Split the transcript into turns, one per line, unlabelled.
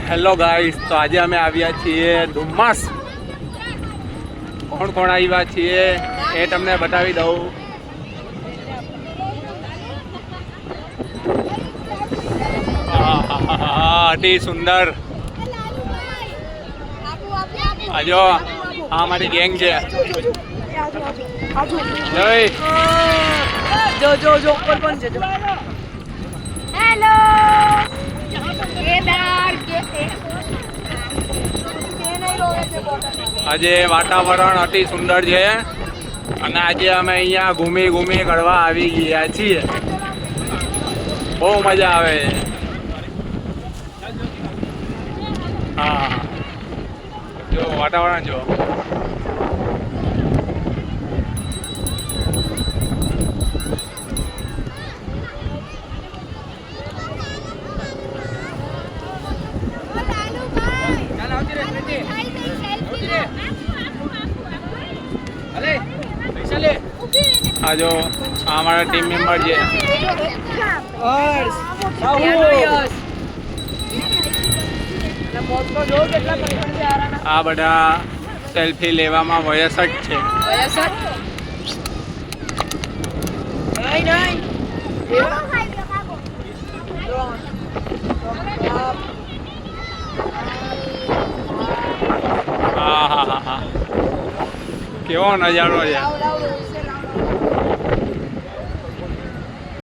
Hello guys, તો આજે અમે આવ્યા છીએ ડુમ્મસ. કોણ કોણ આવ્યા છીએ એ તમને બતાવી દઉં. અતિ સુંદર. આજો આ મારી ગેંગ છે.
જો જો જો ઉપર પણ છે. હેલો
આજે વાતાવરણ અતિ સુંદર છે અને આજે અમે અહીંયા ઘૂમી કરવા આવી ગયા છીએ. બહુ મજા આવે. હા, જો વાતાવરણ જો. આ જો આ અમારા ટીમ મેમ્બર છે. આ બધા સેલ્ફી લેવામાં વયસ્ક છે. હા, કેવો નજારો છે.